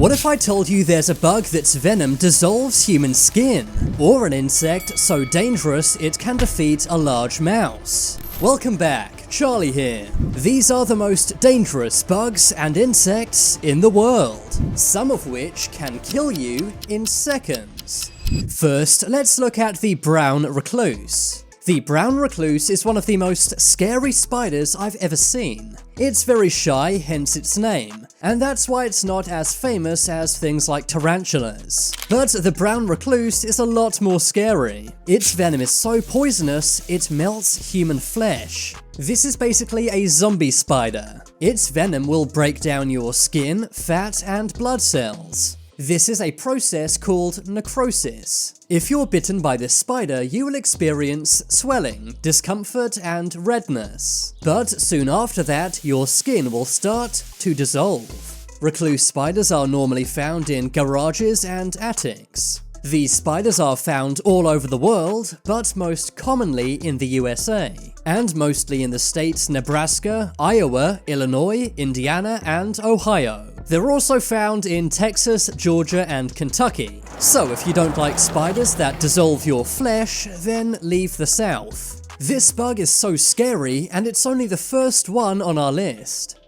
What if I told you there's a bug that's venom dissolves human skin? Or an insect so dangerous it can defeat a large mouse? Welcome back, Charlie here. These are the most dangerous bugs and insects in the world, some of which can kill you in seconds. First, let's look at the brown recluse. The brown recluse is one of the most scary spiders I've ever seen. It's very shy, hence its name, and that's why it's not as famous as things like tarantulas. But the brown recluse is a lot more scary. Its venom is so poisonous, it melts human flesh. This is basically a zombie spider. Its venom will break down your skin, fat, and blood cells. This is a process called necrosis. If you're bitten by this spider, you will experience swelling, discomfort, and redness. But soon after that, your skin will start to dissolve. Recluse spiders are normally found in garages and attics. These spiders are found all over the world, but most commonly in the USA, and mostly in the states Nebraska, Iowa, Illinois, Indiana, and Ohio. They're also found in Texas, Georgia, and Kentucky. So if you don't like spiders that dissolve your flesh, then leave the South. This bug is so scary, and it's only the first one on our list.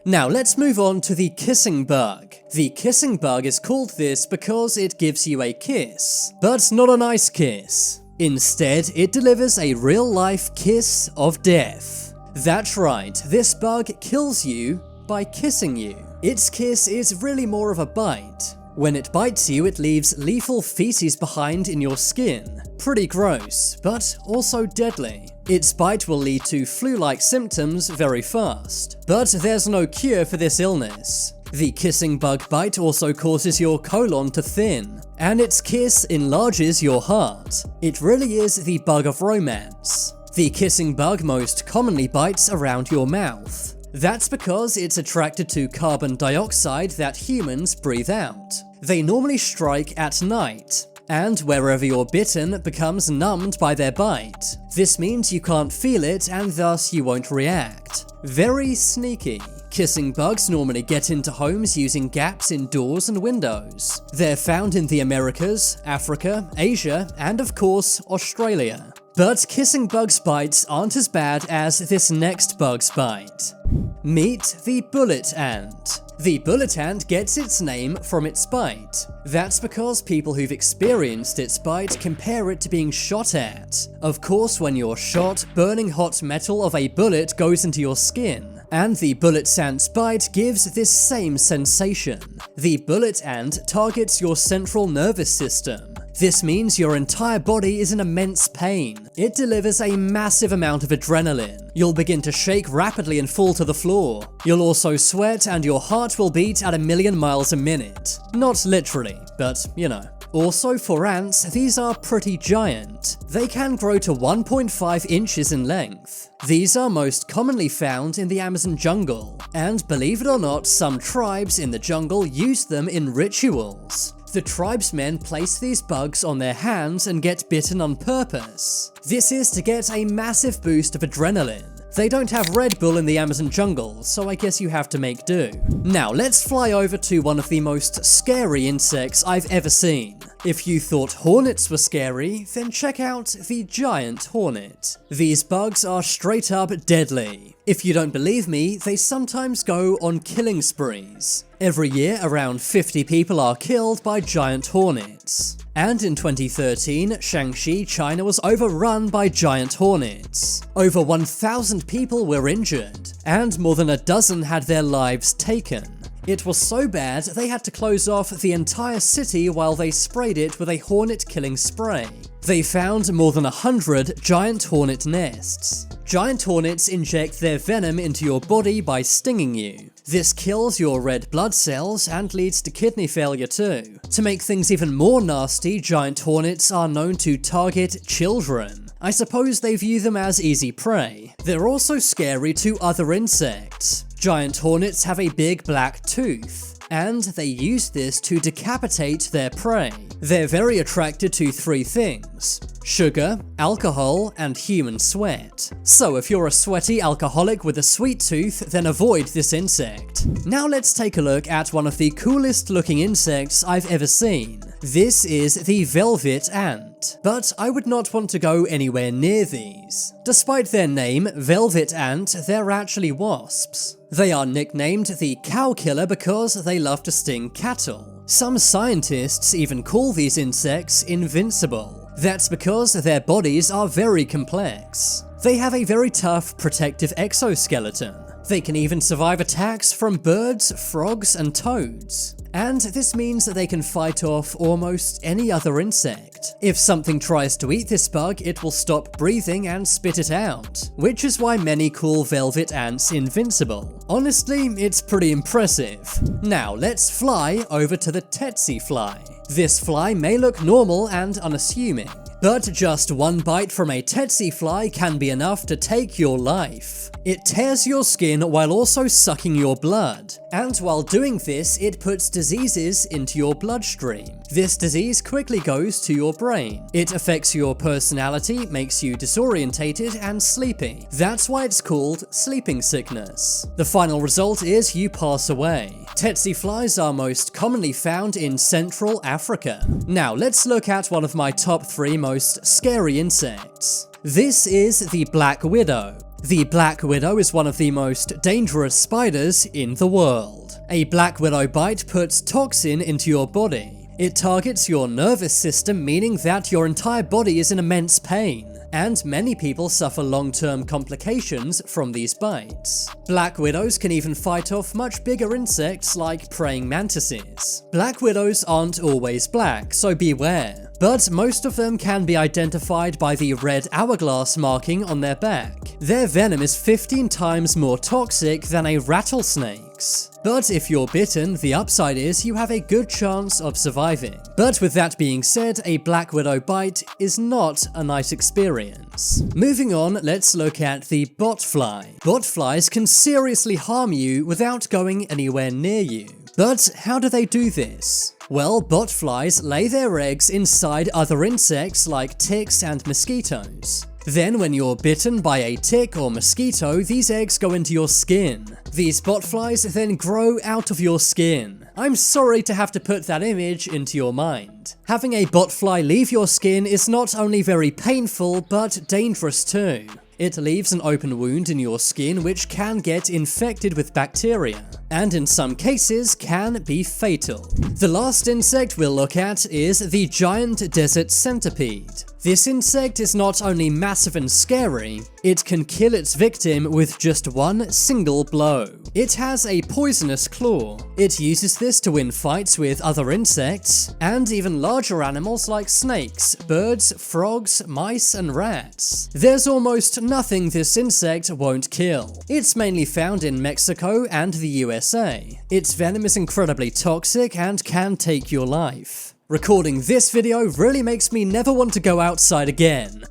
Now let's move on to the kissing bug. The kissing bug is called this because it gives you a kiss, but not a nice kiss. Instead, it delivers a real-life kiss of death. That's right, this bug kills you by kissing you. Its kiss is really more of a bite. When it bites you, it leaves lethal feces behind in your skin. Pretty gross, but also deadly. Its bite will lead to flu-like symptoms very fast. But there's no cure for this illness. The kissing bug bite also causes your colon to thin, and its kiss enlarges your heart. It really is the bug of romance. The kissing bug most commonly bites around your mouth. That's because it's attracted to carbon dioxide that humans breathe out. They normally strike at night, and wherever you're bitten becomes numbed by their bite. This means you can't feel it and thus you won't react. Very sneaky. Kissing bugs normally get into homes using gaps in doors and windows. They're found in the Americas, Africa, Asia, and of course, Australia. But kissing bugs' bites aren't as bad as this next bug's bite. Meet the bullet ant. The bullet ant gets its name from its bite. That's because people who've experienced its bite compare it to being shot at. Of course, when you're shot, burning hot metal of a bullet goes into your skin, and the bullet ant's bite gives this same sensation. The bullet ant targets your central nervous system. This means your entire body is in immense pain. It delivers a massive amount of adrenaline. You'll begin to shake rapidly and fall to the floor. You'll also sweat and your heart will beat at 1,000,000 miles a minute. Not literally, but you know. Also for ants, these are pretty giant. They can grow to 1.5 inches in length. These are most commonly found in the Amazon jungle, and believe it or not, some tribes in the jungle use them in rituals. The tribesmen place these bugs on their hands and get bitten on purpose. This is to get a massive boost of adrenaline. They don't have Red Bull in the Amazon jungle, so I guess you have to make do. Now let's fly over to one of the most scary insects I've ever seen. If you thought hornets were scary, then check out the giant hornet. These bugs are straight up deadly. If you don't believe me, they sometimes go on killing sprees. Every year, around 50 people are killed by giant hornets. And in 2013, Shaanxi, China was overrun by giant hornets. Over 1,000 people were injured, and more than a dozen had their lives taken. It was so bad, they had to close off the entire city while they sprayed it with a hornet-killing spray. They found more than 100 giant hornet nests. Giant hornets inject their venom into your body by stinging you. This kills your red blood cells and leads to kidney failure too. To make things even more nasty, giant hornets are known to target children. I suppose they view them as easy prey. They're also scary to other insects. Giant hornets have a big black tooth. and they use this to decapitate their prey. They're very attracted to three things: sugar, alcohol, and human sweat. So if you're a sweaty alcoholic with a sweet tooth, then avoid this insect. Now let's take a look at one of the coolest looking insects I've ever seen. This is the velvet ant, but I would not want to go anywhere near these. Despite their name, velvet ant, they're actually wasps. They are nicknamed the cow killer because they love to sting cattle. Some scientists even call these insects invincible. That's because their bodies are very complex. They have a very tough protective exoskeleton. They can even survive attacks from birds, frogs, and toads. And this means that they can fight off almost any other insect. If something tries to eat this bug, it will stop breathing and spit it out, which is why many call velvet ants invincible. Honestly, it's pretty impressive. Now let's fly over to the Betsy Fly. This fly may look normal and unassuming, but just one bite from a Betsy fly can be enough to take your life. It tears your skin while also sucking your blood, and while doing this, it puts diseases into your bloodstream. This disease quickly goes to your brain. It affects your personality, makes you disorientated and sleepy. That's why it's called sleeping sickness. The final result is you pass away. Betsy flies are most commonly found in Central Africa. Now let's look at one of my top 3 most scary insects. This is the black widow. The black widow is one of the most dangerous spiders in the world. A black widow bite puts toxin into your body. It targets your nervous system, meaning that your entire body is in immense pain. And many people suffer long-term complications from these bites. Black widows can even fight off much bigger insects like praying mantises. Black widows aren't always black, so beware. But most of them can be identified by the red hourglass marking on their back. Their venom is 15 times more toxic than a rattlesnake's. But if you're bitten, the upside is you have a good chance of surviving. But with that being said, a black widow bite is not a nice experience. Moving on, let's look at the botfly. Botflies can seriously harm you without going anywhere near you. But how do they do this? Well, botflies lay their eggs inside other insects like ticks and mosquitoes. Then when you're bitten by a tick or mosquito, these eggs go into your skin. These botflies then grow out of your skin. I'm sorry to have to put that image into your mind. Having a botfly leave your skin is not only very painful, but dangerous too. It leaves an open wound in your skin which can get infected with bacteria, and in some cases can be fatal. The last insect we'll look at is the giant desert centipede. This insect is not only massive and scary, it can kill its victim with just one single blow. It has a poisonous claw. It uses this to win fights with other insects, and even larger animals like snakes, birds, frogs, mice, and rats. There's almost nothing this insect won't kill. It's mainly found in Mexico and the USA. Its venom is incredibly toxic and can take your life. Recording this video really makes me never want to go outside again.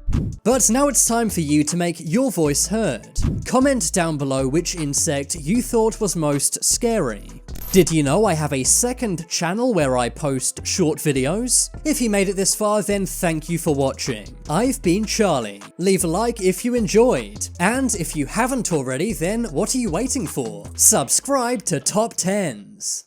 But now it's time for you to make your voice heard. Comment down below which insect you thought was most scary. Did you know I have a second channel where I post short videos? If you made it this far, then thank you for watching. I've been Charlie. Leave a like if you enjoyed. And if you haven't already, then what are you waiting for? Subscribe to Top 10s.